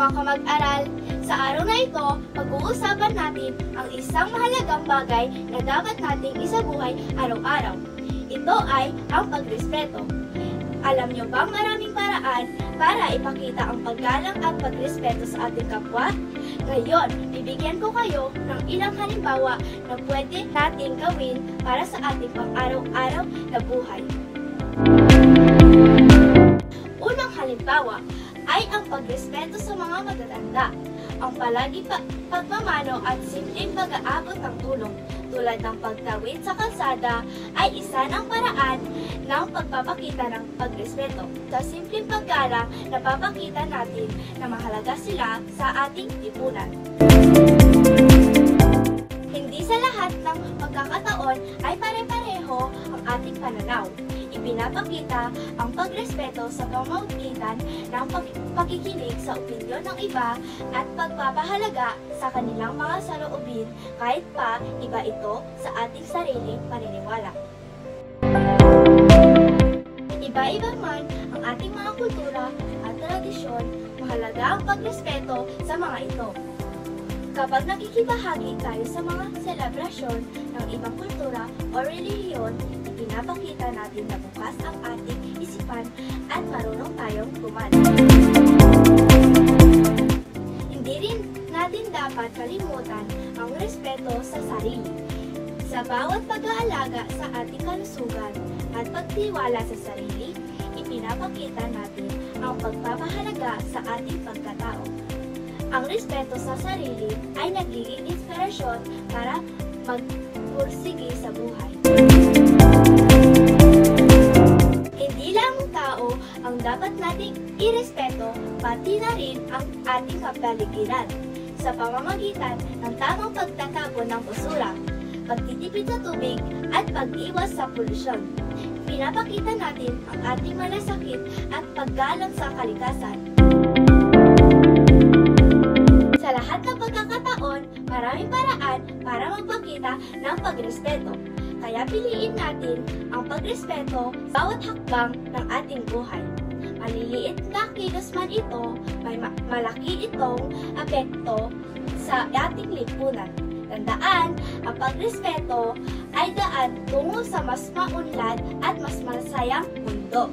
mga kamag-aral, sa araw na ito, pag-uusapan natin ang isang mahalagang bagay na dapat nating isabuhay araw-araw. Ito ay ang pagrespeto. Alam niyo bang maraming paraan para ipakita ang paggalang at pagrespeto sa ating kapwa? Ngayon, bibigyan ko kayo ng ilang halimbawa na pwede nating gawin para sa ating pang-araw-araw na buhay. Unang halimbawa ay ang pagrespeto sa mga matatanda. Ang palagi pagmamano at simpleng pag-aabot ng tulong tulad ng pagtawid sa kalsada ay isa ng paraan ng pagpapakita ng pagrespeto. Sa simpleng paggalang, napapakita natin na mahalaga sila sa ating lipunan. Hindi sa lahat ng pagkakataon ay pare-pareho ang ating pananaw. Ipinapakita ang pagrespeto sa pamamagitan ng pakikinig sa opinyon ng iba at pagpapahalaga sa kanilang mga saloobin kahit pa iba ito sa ating sariling paniniwala. Iba-iba man ang ating mga kultura at tradisyon, mahalaga ang pagrespeto sa mga ito. Kapag nakikibahagi tayo sa mga selebrasyon ng ibang kultura o relihiyon, pinapakita natin na bukas ang ating isipan at marunong tayong gumana. Hindi rin natin dapat kalimutan ang respeto sa sarili. Sa bawat pag-aalaga sa ating kalusugan at pagtiwala sa sarili, ipinapakita natin ang pagpapahalaga sa ating pagkatao. Ang respeto sa sarili ay nagiging inspirasyon para magpursige sa buhay. Hindi lang ang tao ang dapat nating irespeto, pati na rin ang ating kapaligiran sa pamamagitan ng tamang pagtatapon ng basura, pagtitipid sa tubig at pag-iwas sa polusyon. Pinapakita natin ang ating malasakit at paggalang sa kalikasan. Sa lahat ng pagkakataon, maraming paraan para magpakita ng pagrespeto. Kaya piliin natin ang pagrespeto sa bawat hakbang ng ating buhay. Maliliit na kilos man ito, may malaki itong apekto sa ating lipunan. Tandaan, ang pagrespeto ay daan tungo sa mas maunlad at mas masayang mundo.